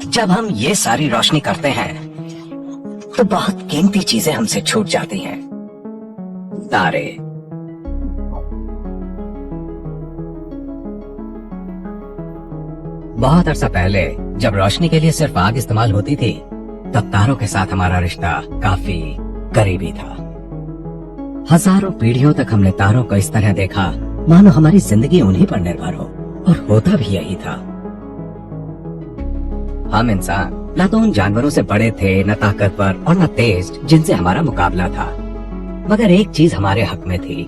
जब हम ये सारी रोशनी करते हैं तो बहुत कीमती चीजें हमसे छूट जाती हैं। तारे। बहुत अरसा पहले जब रोशनी के लिए सिर्फ आग इस्तेमाल होती थी, तब तारों के साथ हमारा रिश्ता काफी करीबी था। हजारों पीढ़ियों तक हमने तारों को इस तरह देखा मानो हमारी जिंदगी उन्हीं पर निर्भर हो, और होता भी यही था। हम इंसान न तो उन जानवरों से बड़े थे, न ताकतवर और न तेज जिनसे हमारा मुकाबला था, मगर एक चीज हमारे हक में थी,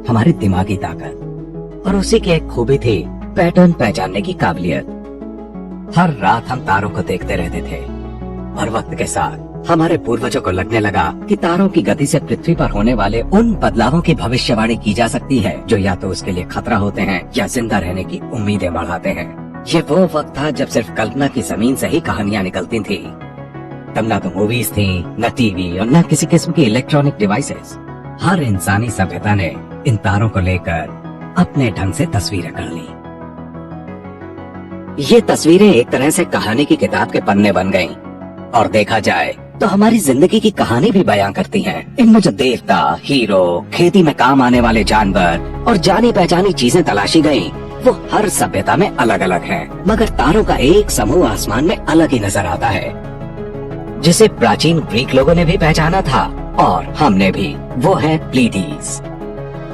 हमारी दिमागी ताकत। और उसी की एक खूबी थी पैटर्न पहचानने की काबिलियत। हर रात हम तारों को देखते रहते थे, और वक्त के साथ हमारे पूर्वजों को लगने लगा कि तारों की गति से पृथ्वी पर होने वाले उन बदलावों की भविष्यवाणी की जा सकती है जो या तो उसके लिए खतरा होते हैं या जिंदा रहने की उम्मीदें बढ़ाते हैं। ये वो वक्त था जब सिर्फ कल्पना की जमीन से ही कहानियां निकलती थी। तब न तो मूवीज थी, न टीवी और न किसी किस्म की इलेक्ट्रॉनिक डिवाइसेस। हर इंसानी सभ्यता ने इन तारों को लेकर अपने ढंग से तस्वीरें कर ली। ये तस्वीरें एक तरह से कहानी की किताब के पन्ने बन गईं, और देखा जाए तो हमारी जिंदगी की कहानी भी बयां करती हैं। इनमें जो देवता, हीरो, खेती में काम आने वाले जानवर और जानी पहचानी चीजें तलाशी गईं, वो हर सभ्यता में अलग अलग हैं। मगर तारों का एक समूह आसमान में अलग ही नजर आता है, जिसे प्राचीन ग्रीक लोगों ने भी पहचाना था और हमने भी। वो है प्लीडीज।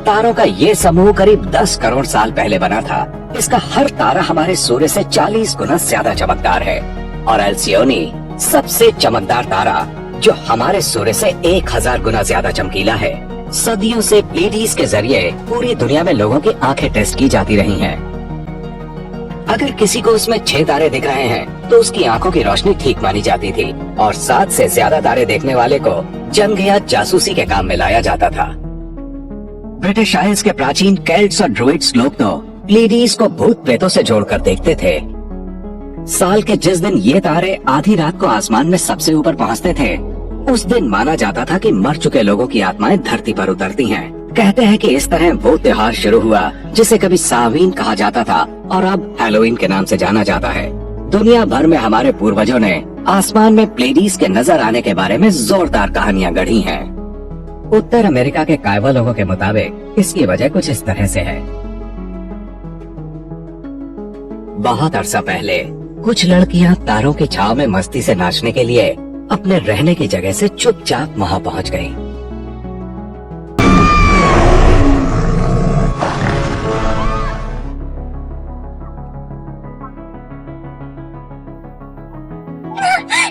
तारों का ये समूह करीब 10 करोड़ साल पहले बना था। इसका हर तारा हमारे सूर्य से 40 गुना ज्यादा चमकदार है, और एल्सियोनी सबसे चमकदार तारा जो हमारे सूर्य से 1000 गुना ज्यादा चमकीला है। सदियों से प्लीडीज के जरिए पूरी दुनिया में लोगों की आंखें टेस्ट की जाती रही हैं। अगर किसी को उसमें 6 तारे दिख रहे हैं तो उसकी आंखों की रोशनी ठीक मानी जाती थी, और 7 से ज्यादा तारे देखने वाले को जंग या जासूसी के काम में लाया जाता था। ब्रिटिश आइल्स के प्राचीन केल्ट्स और ड्रुइड्स लोग तो प्लीडीज को भूत प्रेतों से जोड़कर देखते थे। साल के जिस दिन ये तारे आधी रात को आसमान में सबसे ऊपर पहुंचते थे, उस दिन माना जाता था कि मर चुके लोगों की आत्माएं धरती पर उतरती हैं। कहते हैं कि इस तरह वो त्योहार शुरू हुआ जिसे कभी सावीन कहा जाता था और अब हैलोवीन के नाम से जाना जाता है। दुनिया भर में हमारे पूर्वजों ने आसमान में प्लेडीज के नजर आने के बारे में जोरदार कहानियां गढ़ी हैं। उत्तर अमेरिका के कायवा लोगों के मुताबिक इसकी वजह कुछ इस तरह से है। बहुत अरसा पहले कुछ लड़कियां तारों की छाव में मस्ती से नाचने के लिए अपने रहने की जगह से चुपचाप वहां पहुंच गईं।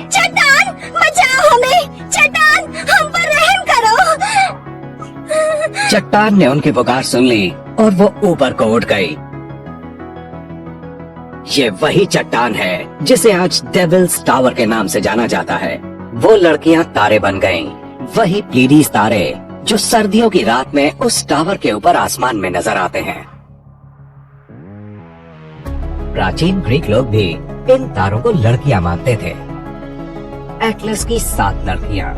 चट्टान, बचाओ हमें! चट्टान, हम पर रहम करो! चट्टान ने उनकी पुकार सुन ली और वो ऊपर को उठ गई। ये वही चट्टान है जिसे आज डेविल्स टावर के नाम से जाना जाता है। वो लड़कियां तारे बन गईं, वही प्लीडीज तारे जो सर्दियों की रात में उस टावर के ऊपर आसमान में नजर आते हैं। प्राचीन ग्रीक लोग भी इन तारों को लड़कियां मानते थे। एटलस की 7 लड़कियां,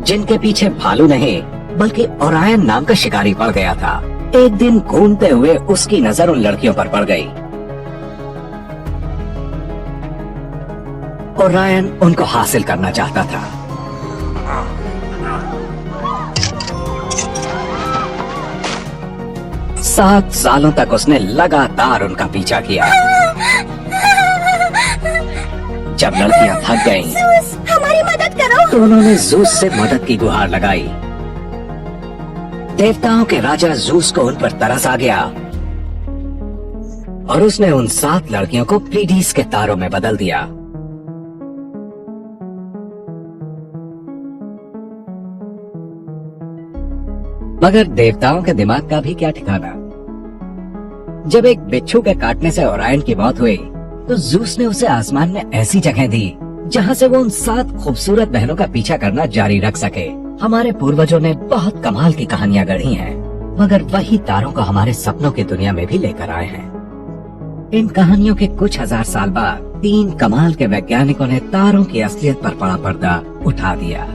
जिनके पीछे भालू नहीं बल्कि ओरायन नाम का शिकारी पड़ गया था। एक दिन घूमते हुए उसकी नजर उन लड़कियों पर पड़ गई। ओरायन उनको हासिल करना चाहता था। सात सालों तक उसने लगातार उनका पीछा किया। जब लड़कियां थक गईं, हमारी मदद करो! तो उन्होंने जूस से मदद की गुहार लगाई। देवताओं के राजा जूस को उन पर तरस आ गया और उसने उन 7 लड़कियों को प्लीडीज के तारों में बदल दिया। मगर देवताओं के दिमाग का भी क्या ठिकाना। जब एक बिच्छू के काटने से ओरायन की मौत हुई, तो जूस ने उसे आसमान में ऐसी जगह दी जहां से वो उन 7 खूबसूरत बहनों का पीछा करना जारी रख सके। हमारे पूर्वजों ने बहुत कमाल की कहानियां गढ़ी हैं, मगर वही तारों को हमारे सपनों की दुनिया में भी लेकर आए हैं। इन कहानियों के कुछ हजार साल बाद 3 कमाल के वैज्ञानिकों ने तारों की असलियत पर बड़ा पर्दा उठा दिया।